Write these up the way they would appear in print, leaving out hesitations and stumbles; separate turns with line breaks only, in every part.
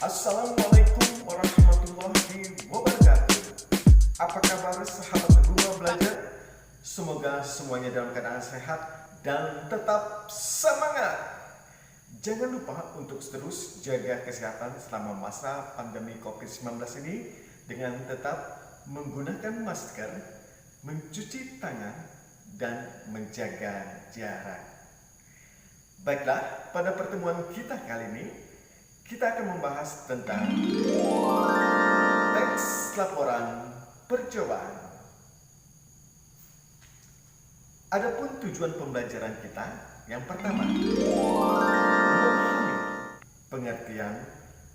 Assalamualaikum warahmatullahi wabarakatuh. Apa kabar sahabat rumah belajar? Semoga semuanya dalam keadaan sehat dan tetap semangat. Jangan lupa untuk terus jaga kesehatan selama masa pandemi COVID-19 ini dengan tetap menggunakan masker, mencuci tangan, dan menjaga jarak. Baiklah, pada pertemuan kita kali ini, kita akan membahas tentang teks laporan percobaan. Adapun tujuan pembelajaran kita, yang pertama, memahami pengertian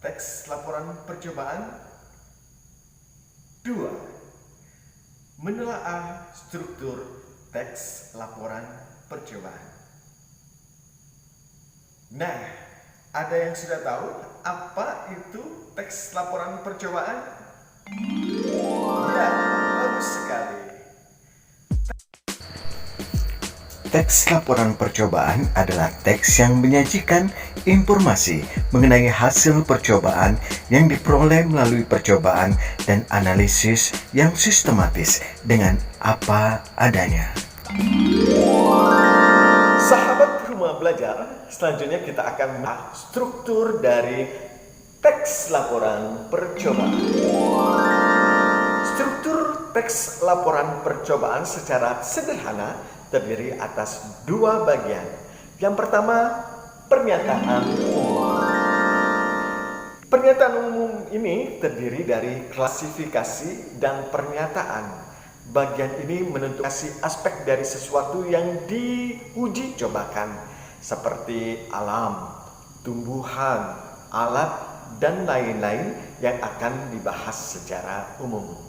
teks laporan percobaan. 2. Menelaah struktur teks laporan percobaan. Nah, ada yang sudah tahu apa itu teks laporan percobaan? Ya, bagus sekali. Teks laporan percobaan adalah teks yang menyajikan informasi mengenai hasil percobaan yang diperoleh melalui percobaan dan analisis yang sistematis dengan apa adanya. Sahabat rumah belajar, selanjutnya kita akan membahas struktur dari teks laporan percobaan. Struktur teks laporan percobaan secara sederhana terdiri atas dua bagian. Yang pertama, pernyataan umum. Pernyataan umum ini terdiri dari klasifikasi dan pernyataan. Bagian ini menentukan aspek dari sesuatu yang diuji cobakan, seperti alam, tumbuhan, alat, dan lain-lain yang akan dibahas secara umum.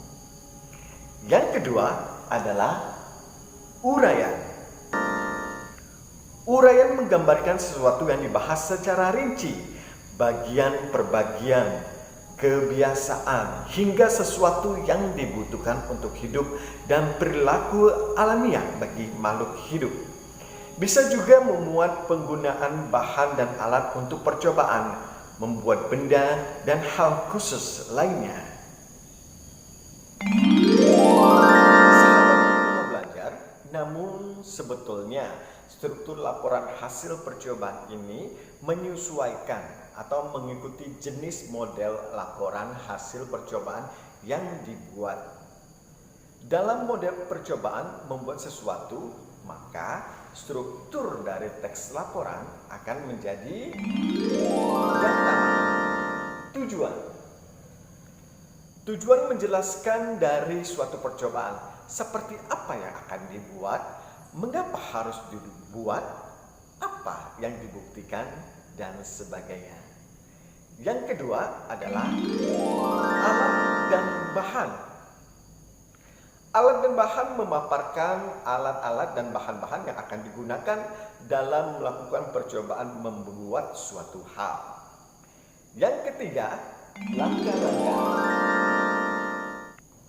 Yang kedua adalah uraian. Uraian menggambarkan sesuatu yang dibahas secara rinci, bagian per bagian, kebiasaan, hingga sesuatu yang dibutuhkan untuk hidup dan perilaku alamiah bagi makhluk hidup. Bisa juga memuat penggunaan bahan dan alat untuk percobaan, membuat benda, dan hal khusus lainnya. Namun sebetulnya struktur laporan hasil percobaan ini menyesuaikan atau mengikuti jenis model laporan hasil percobaan yang dibuat. Dalam model percobaan membuat sesuatu, maka struktur dari teks laporan akan menjadi data. Tujuan menjelaskan dari suatu percobaan. Seperti apa yang akan dibuat, mengapa harus dibuat, apa yang dibuktikan, dan sebagainya. Yang kedua adalah alat dan bahan. Alat dan bahan memaparkan alat-alat dan bahan-bahan yang akan digunakan dalam melakukan percobaan membuat suatu hal. Yang ketiga, langkah-langkah.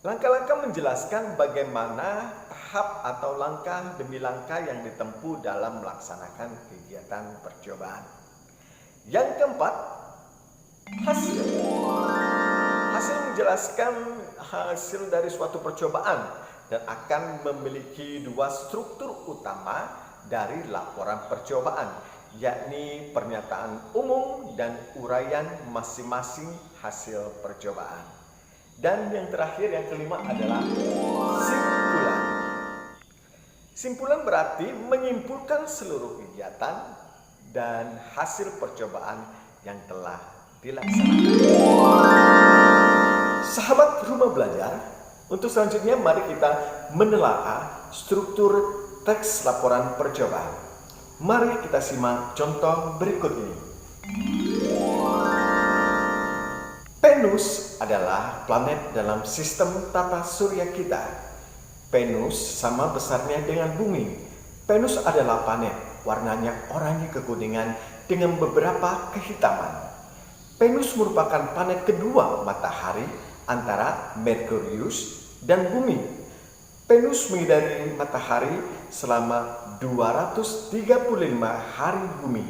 Langkah-langkah menjelaskan bagaimana tahap atau langkah demi langkah yang ditempuh dalam melaksanakan kegiatan percobaan. Yang keempat, hasil. Hasil menjelaskan hasil dari suatu percobaan dan akan memiliki dua struktur utama dari laporan percobaan, yakni pernyataan umum dan uraian masing-masing hasil percobaan. Dan yang terakhir, yang kelima adalah simpulan. Simpulan berarti menyimpulkan seluruh kegiatan dan hasil percobaan yang telah dilaksanakan. Sahabat rumah belajar, untuk selanjutnya mari kita menelaah struktur teks laporan percobaan. Mari kita simak contoh berikut ini. Venus adalah planet dalam sistem tata surya kita. Venus sama besarnya dengan bumi. Venus adalah planet, warnanya oranye kekuningan dengan beberapa kehitaman. Venus merupakan planet kedua matahari antara Merkurius dan bumi. Venus mengelilingi matahari selama 235 hari bumi.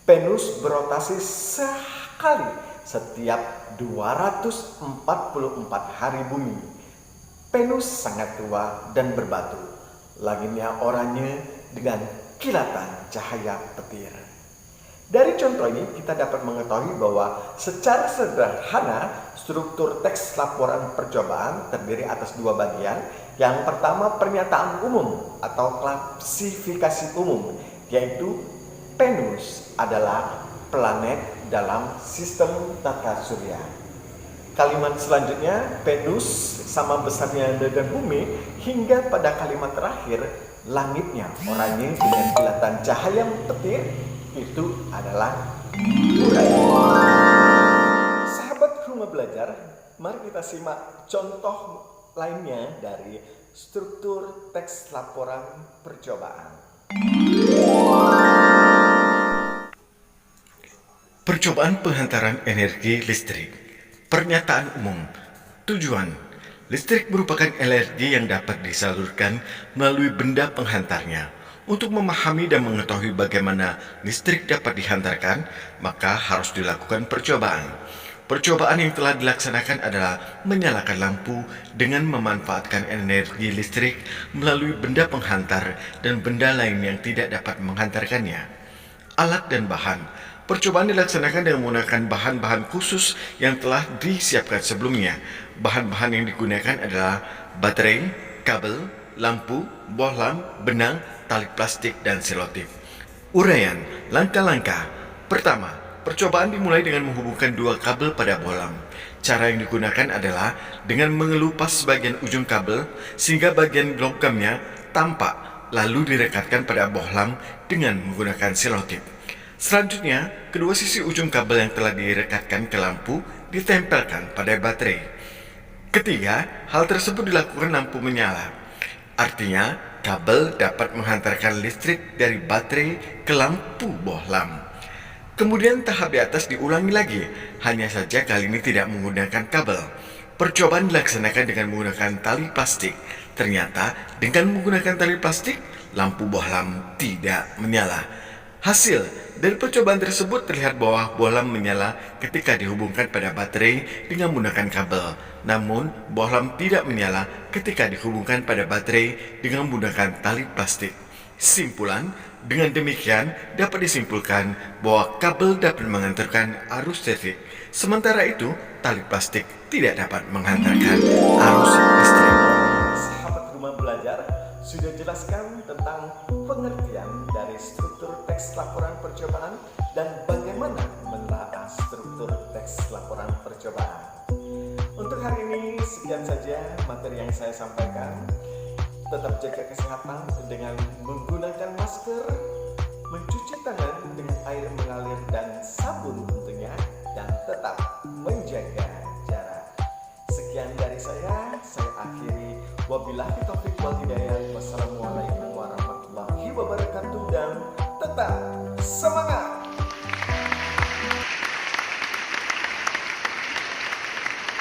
Venus berotasi sekali setiap 244 hari bumi. Venus sangat tua dan berbatu, langitnya oranye dengan kilatan cahaya petir. Dari contoh ini kita dapat mengetahui bahwa secara sederhana struktur teks laporan percobaan terdiri atas dua bagian. Yang pertama pernyataan umum atau klasifikasi umum, yaitu Venus adalah planet dalam sistem tata surya. Kalimat selanjutnya, Venus sama besarnya dengan bumi, hingga pada kalimat terakhir, langitnya oranye dengan kilatan cahaya petir, itu adalah Uranus. Sahabat Rumah Belajar, mari kita simak contoh lainnya dari struktur teks laporan percobaan. Percobaan penghantaran energi listrik. Pernyataan umum. Tujuan: listrik merupakan energi yang dapat disalurkan melalui benda penghantarnya. Untuk memahami dan mengetahui bagaimana listrik dapat dihantarkan, maka harus dilakukan percobaan. Percobaan yang telah dilaksanakan adalah menyalakan lampu dengan memanfaatkan energi listrik melalui benda penghantar dan benda lain yang tidak dapat menghantarkannya. Alat dan bahan. Percobaan dilaksanakan dengan menggunakan bahan-bahan khusus yang telah disiapkan sebelumnya. Bahan-bahan yang digunakan adalah baterai, kabel, lampu, bohlam, benang, tali plastik, dan selotip. Uraian, langkah-langkah. Pertama, percobaan dimulai dengan menghubungkan dua kabel pada bohlam. Cara yang digunakan adalah dengan mengelupas bagian ujung kabel sehingga bagian logamnya tampak, lalu direkatkan pada bohlam dengan menggunakan selotip. Selanjutnya, kedua sisi ujung kabel yang telah direkatkan ke lampu ditempelkan pada baterai. Ketiga, hal tersebut dilakukan lampu menyala. Artinya, kabel dapat menghantarkan listrik dari baterai ke lampu bohlam. Kemudian tahap di atas diulangi lagi, hanya saja kali ini tidak menggunakan kabel. Percobaan dilaksanakan dengan menggunakan tali plastik. Ternyata, dengan menggunakan tali plastik, lampu bohlam tidak menyala. Hasil dari percobaan tersebut terlihat bahwa bohlam menyala ketika dihubungkan pada baterai dengan menggunakan kabel. Namun, bohlam tidak menyala ketika dihubungkan pada baterai dengan menggunakan tali plastik. Simpulan, dengan demikian dapat disimpulkan bahwa kabel dapat mengantarkan arus listrik. Sementara itu, tali plastik tidak dapat menghantarkan arus listrik. Sahabat Rumah Belajar, sudah jelaskan tentang pengertian dari struktur teks laporan percobaan dan bagaimana menelaah struktur teks laporan percobaan. Untuk hari ini sekian saja materi yang saya sampaikan. Tetap jaga kesehatan dengan menggunakan masker, mencuci tangan dengan air mengalir dan sabun tentunya, dan tetap menjaga jarak. Sekian dari saya akhiri. Wabillahi taufiq wal hidayah. Wassalamualaikum warahmatullahi wabarakatuh, dan tetap semangat.